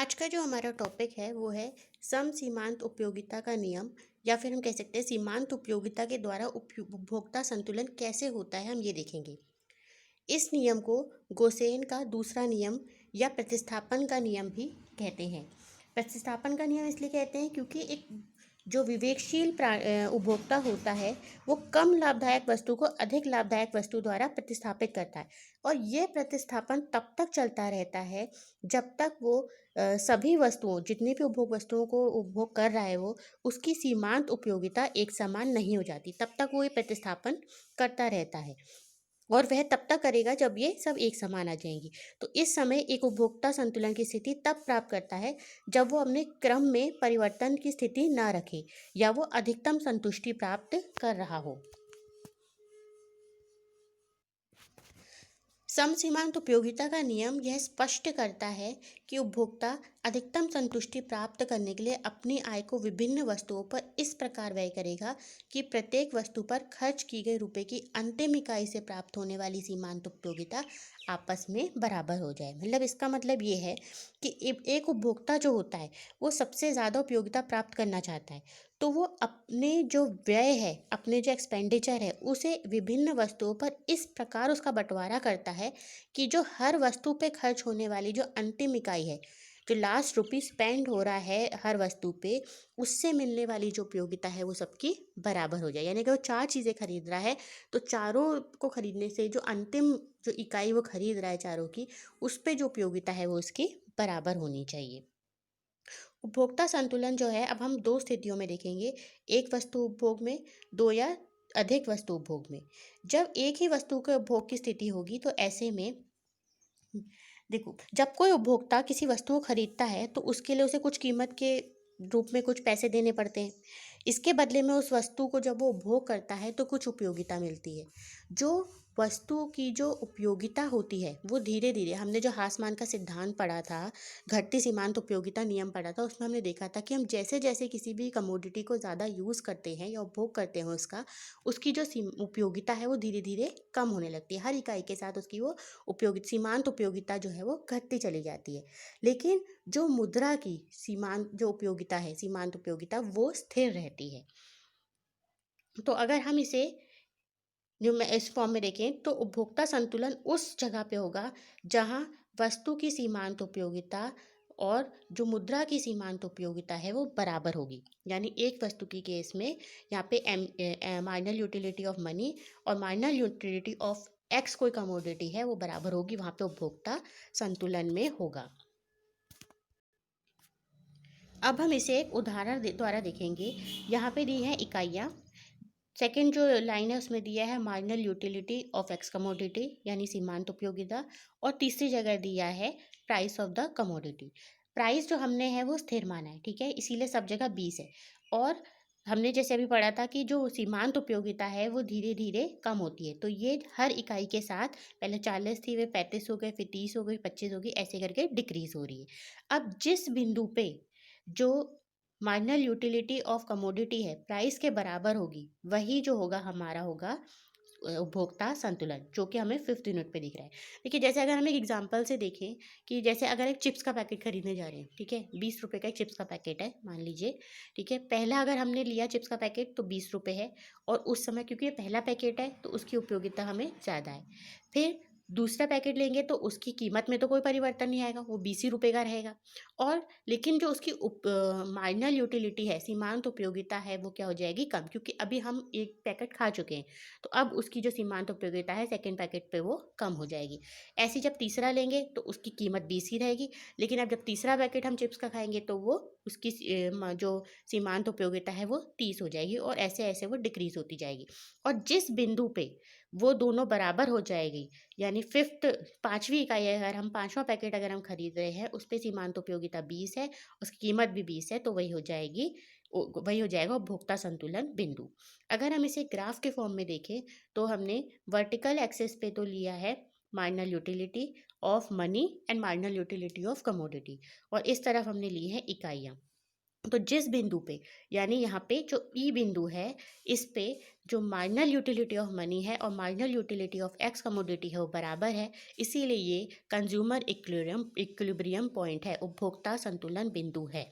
आज का जो हमारा टॉपिक है वो है समसीमांत उपयोगिता का नियम, या फिर हम कह सकते हैं सीमांत उपयोगिता के द्वारा उपभोक्ता संतुलन कैसे होता है, हम ये देखेंगे। इस नियम को गोसेन का दूसरा नियम या प्रतिस्थापन का नियम भी कहते हैं। प्रतिस्थापन का नियम इसलिए कहते हैं क्योंकि एक जो विवेकशील उपभोक्ता होता है वो कम लाभदायक वस्तु को अधिक लाभदायक वस्तु द्वारा प्रतिस्थापित करता है। और ये प्रतिस्थापन तब तक चलता रहता है जब तक वो सभी वस्तुओं, जितनी भी उपभोग वस्तुओं को उपभोग कर रहा है वो, उसकी सीमांत उपयोगिता एक समान नहीं हो जाती, तब तक वो ये प्रतिस्थापन करता रहता है। और वह तब तक करेगा जब ये सब एक समान आ जाएंगी। तो इस समय एक उपभोक्ता संतुलन की स्थिति तब प्राप्त करता है जब वो अपने क्रम में परिवर्तन की स्थिति ना रखे या वो अधिकतम संतुष्टि प्राप्त कर रहा हो। समसीमांत उपयोगिता का नियम यह स्पष्ट करता है कि उपभोक्ता अधिकतम संतुष्टि प्राप्त करने के लिए अपनी आय को विभिन्न वस्तुओं पर इस प्रकार व्यय करेगा कि प्रत्येक वस्तु पर खर्च की गई रुपए की अंतिम इकाई से प्राप्त होने वाली सीमांत उपयोगिता आपस में बराबर हो जाए। मतलब इसका मतलब ये है कि एक उपभोक्ता जो होता है वो सबसे ज़्यादा उपयोगिता प्राप्त करना चाहता है, तो वो अपने जो व्यय है, अपने जो एक्सपेंडिचर है, उसे विभिन्न वस्तुओं पर इस प्रकार उसका बंटवारा करता है कि जो हर वस्तु पे खर्च होने वाली जो अंतिम इकाई है, जो लास्ट रुपी स्पेंड हो रहा है हर वस्तु पे, उससे मिलने वाली जो उपयोगिता है वो सबकी बराबर हो जाए। यानी कि वो 4 चीज़ें खरीद रहा है, तो चारों को खरीदने से जो अंतिम जो इकाई वो खरीद रहा है चारों की, उस पे जो उपयोगिता है वो उसकी बराबर होनी चाहिए। उपभोक्ता संतुलन जो है, अब हम 2 स्थितियों में देखेंगे, एक वस्तु उपभोग में, 2 या अधिक वस्तु उपभोग में। जब एक ही वस्तु के उपभोग की स्थिति होगी तो ऐसे में देखो, जब कोई उपभोक्ता किसी वस्तु को खरीदता है तो उसके लिए उसे कुछ कीमत के रूप में कुछ पैसे देने पड़ते हैं। इसके बदले में उस वस्तु को जब वो उपभोग करता है तो कुछ उपयोगिता मिलती है। जो वस्तु की जो उपयोगिता होती है वो धीरे धीरे, हमने जो हासमान का सिद्धांत पढ़ा था, घटती सीमांत उपयोगिता नियम पढ़ा था, उसमें हमने देखा था कि हम जैसे जैसे किसी भी कमोडिटी को ज़्यादा यूज़ करते हैं या उपभोग करते हैं उसका, उसकी जो उपयोगिता है वो धीरे धीरे कम होने लगती है। हर इकाई के साथ उसकी वो सीमांत उपयोगिता जो है वो घटती चली जाती है। लेकिन जो मुद्रा की सीमांत जो उपयोगिता है, सीमांत उपयोगिता, वो स्थिर रहती है। तो अगर हम इसे जो मैं इस फॉर्म में देखें तो उपभोक्ता संतुलन उस जगह पे होगा जहाँ वस्तु की सीमांत उपयोगिता और जो मुद्रा की सीमांत उपयोगिता है वो बराबर होगी। यानी एक वस्तु की केस में यहाँ पे मार्जिनल यूटिलिटी ऑफ मनी और मार्जिनल यूटिलिटी ऑफ एक्स कोई कमोडिटी है वो बराबर होगी, वहाँ पे उपभोक्ता संतुलन में होगा। अब हम इसे एक उदाहरण द्वारा देखेंगे। यहाँ पे दी है इकाइयाँ। सेकेंड जो लाइन है उसमें दिया है marginal utility of x commodity, यानी सीमांत उपयोगिता। और तीसरी जगह दिया है price of the commodity. Price जो हमने है वो स्थिर माना है, ठीक है, इसीलिए सब जगह 20 है। और हमने जैसे अभी पढ़ा था कि जो सीमांत उपयोगिता है वो धीरे धीरे कम होती है, तो ये हर इकाई के साथ पहले 40 थी, वे 35 हो गए, फिर 30 हो गई, 25 हो गई, ऐसे करके डिक्रीज हो रही है। अब जिस बिंदु पे जो मार्जिनल यूटिलिटी ऑफ कमोडिटी है प्राइस के बराबर होगी, वही जो होगा हमारा होगा उपभोक्ता संतुलन, जो कि हमें 5th यूनिट पे दिख रहा है। देखिए, जैसे अगर हम एक एग्जांपल से देखें कि जैसे अगर एक चिप्स का पैकेट खरीदने जा रहे हैं, ठीक है, 20 रुपए का एक चिप्स का पैकेट है मान लीजिए, ठीक है। पहला अगर हमने लिया चिप्स का पैकेट तो 20 रुपए है, और उस समय क्योंकि ये पहला पैकेट है तो उसकी उपयोगिता हमें ज़्यादा है। फिर दूसरा पैकेट लेंगे तो उसकी कीमत में तो कोई परिवर्तन नहीं आएगा, वो 20 ही रुपए का रहेगा। और लेकिन जो उसकी मार्जिनल यूटिलिटी है, सीमांत उपयोगिता है, वो क्या हो जाएगी, कम, क्योंकि अभी हम एक पैकेट खा चुके हैं, तो अब उसकी जो सीमांत उपयोगिता है सेकंड पैकेट पे वो कम हो जाएगी। ऐसे जब तीसरा लेंगे तो उसकी कीमत 20 ही रहेगी, लेकिन अब जब तीसरा पैकेट हम चिप्स का खाएंगे तो वो उसकी जो सीमांत उपयोगिता है वो 30 हो जाएगी, और ऐसे ऐसे वो डिक्रीज होती जाएगी। और जिस बिंदु पे वो दोनों बराबर हो जाएगी, यानी 5वीं इकाई अगर हम 5वां पैकेट अगर हम खरीद रहे हैं, उस पे सीमांत उपयोगिता 20 है, उसकी कीमत भी 20 है, तो वही हो जाएगा उपभोक्ता संतुलन बिंदु। अगर हम इसे ग्राफ के फॉर्म में देखें तो हमने वर्टिकल एक्सिस पे तो लिया है marginal utility of money and marginal utility of commodity, और इस तरफ हमने ली है इकाइयाँ। तो जिस बिंदु पे, यानी यहाँ पे जो ई बिंदु है, इस पे जो मार्जिनल यूटिलिटी ऑफ मनी है और marginal utility of x commodity है वो बराबर है, इसीलिए ये कंज्यूमर इक्विलिब्रियम पॉइंट है, उपभोक्ता संतुलन बिंदु है।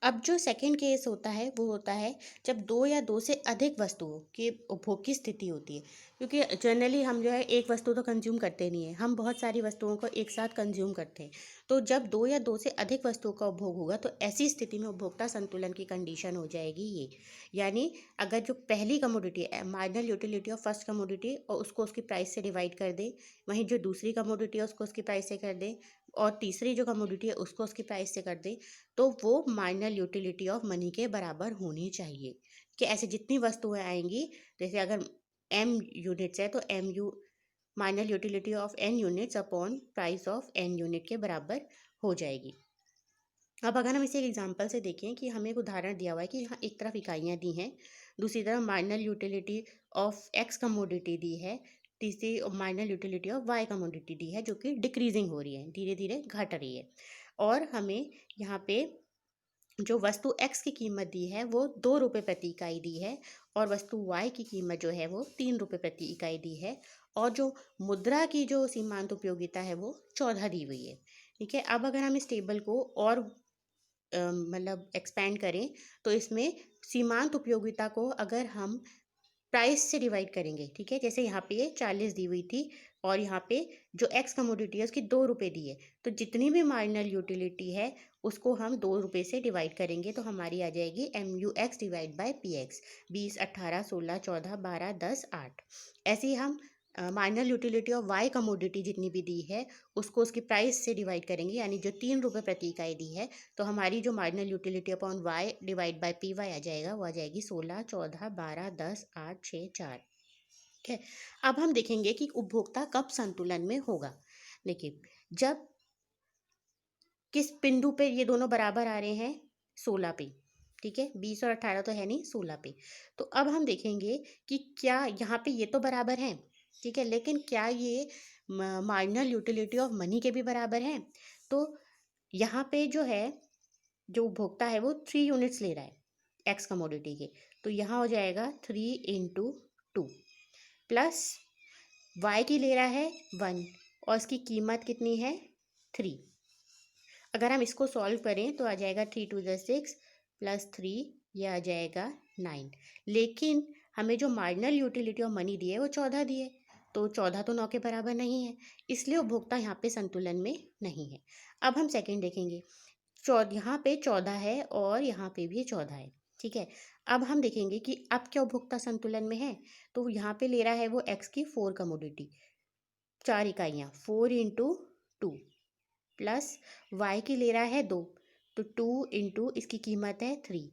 अब जो सेकंड केस होता है वो होता है जब दो या दो से अधिक वस्तुओं के उपभोग की स्थिति होती है, क्योंकि जनरली हम जो है एक वस्तु तो कंज्यूम करते नहीं है, हम बहुत सारी वस्तुओं को एक साथ कंज्यूम करते हैं। तो जब दो या दो से अधिक वस्तुओं का उपभोग होगा तो ऐसी स्थिति में उपभोक्ता संतुलन की कंडीशन हो जाएगी ये। यानी अगर जो पहली कमोडिटी है, marginal utility of first commodity, और उसको उसकी प्राइस से डिवाइड कर दे, वहीं जो दूसरी कमोडिटी है उसको उसकी प्राइस से कर दे, और तीसरी जो कमोडिटी है उसको उसकी प्राइस से कर दे, तो वो मार्जिनल यूटिलिटी ऑफ मनी के बराबर होनी चाहिए। कि ऐसे जितनी वस्तुएं आएंगी, जैसे अगर m यूनिट्स है तो M U marginal utility of n units upon price of n unit के बराबर हो जाएगी। अब अगर हम इसे एक एग्जांपल से देखें कि हमें एक उदाहरण दिया हुआ है कि यहाँ एक तरफ इकाइयाँ दी हैं, दूसरी तरफ marginal utility of x commodity दी है, तीसरी marginal utility of y commodity दी है, जो कि डिक्रीजिंग हो रही है, धीरे धीरे घट रही है। और हमें यहाँ पे जो वस्तु x की कीमत दी है वो 2 रुपये प्रति इकाई दी है, और वस्तु y की कीमत जो है वो 3 रुपये प्रति इकाई दी है, और जो मुद्रा की जो सीमांत उपयोगिता है वो 14 दी हुई है। ठीक है, अब अगर हम इस टेबल को और मतलब एक्सपेंड करें, तो इसमें सीमांत उपयोगिता को अगर हम प्राइस से डिवाइड करेंगे, ठीक है, जैसे यहाँ पे ये 40 दी हुई थी और यहाँ पे जो एक्स कमोडिटी है उसकी 2 रुपये दी है, तो जितनी भी मार्जिनल यूटिलिटी है उसको हम 2 रुपये से डिवाइड करेंगे, तो हमारी आ जाएगी MUX डिवाइड बाय PX, 20, 18, 16, 14, 12, 10, 8। ऐसे ही हम marginal utility of Y commodity जितनी भी दी है उसको उसकी प्राइस से डिवाइड करेंगे, यानी जो 3 रुपये प्रति इकाई दी है, तो हमारी जो marginal utility upon Y divide by PY आ जाएगा, वो आ जाएगी 16, 14, 12, 10, 8, 6, 4। ठीक है, अब हम देखेंगे कि उपभोक्ता कब संतुलन में होगा। देखिए, जब किस बिंदु पे ये दोनों बराबर आ रहे हैं, 16 पे, ठीक है, 20 और 18 तो है नहीं, 16 पे। तो अब हम देखेंगे कि क्या यहाँ पे ये तो बराबर हैं, ठीक है, लेकिन क्या ये मार्जिनल यूटिलिटी ऑफ मनी के भी बराबर हैं? तो यहाँ पे जो है, जो उपभोक्ता है वो 3 यूनिट्स ले रहा है एक्स कमोडिटी के, तो यहाँ हो जाएगा 3 इंटू 2 प्लस वाई की ले रहा है 1, और इसकी कीमत कितनी है 3। अगर हम इसको सॉल्व करें तो आ जाएगा 3 टू द 6 प्लस 3, ये आ जाएगा 9। लेकिन हमें जो मार्जिनल यूटिलिटी ऑफ मनी दी है वो 14 दी है, तो 14 तो 9 के बराबर नहीं है, इसलिए उपभोक्ता यहाँ पे संतुलन में नहीं है। अब हम सेकंड देखेंगे, यहाँ पे 14 है और यहाँ पे भी 14 है, ठीक है। अब हम देखेंगे कि अब क्या उपभोक्ता संतुलन में है, तो यहाँ पे ले रहा है वो एक्स की 4 कमोडिटी, 4 इकाइयाँ, 4 इंटू 2 प्लस वाई की ले रहा है 2, तो 2 इंटू इसकी कीमत है 3,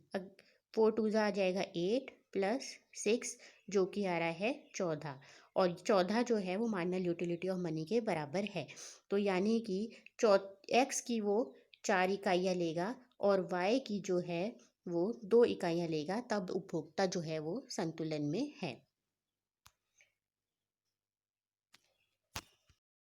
4 टू आ जाएगा 8 प्लस 6 जो कि आ रहा है 14, और 14 जो है वो मार्जिनल यूटिलिटी ऑफ मनी के बराबर है। तो यानी कि एक्स की वो 4 इकाइयाँ लेगा और वाई की जो है वो 2 इकाइयाँ लेगा, तब उपभोक्ता जो है वो संतुलन में है।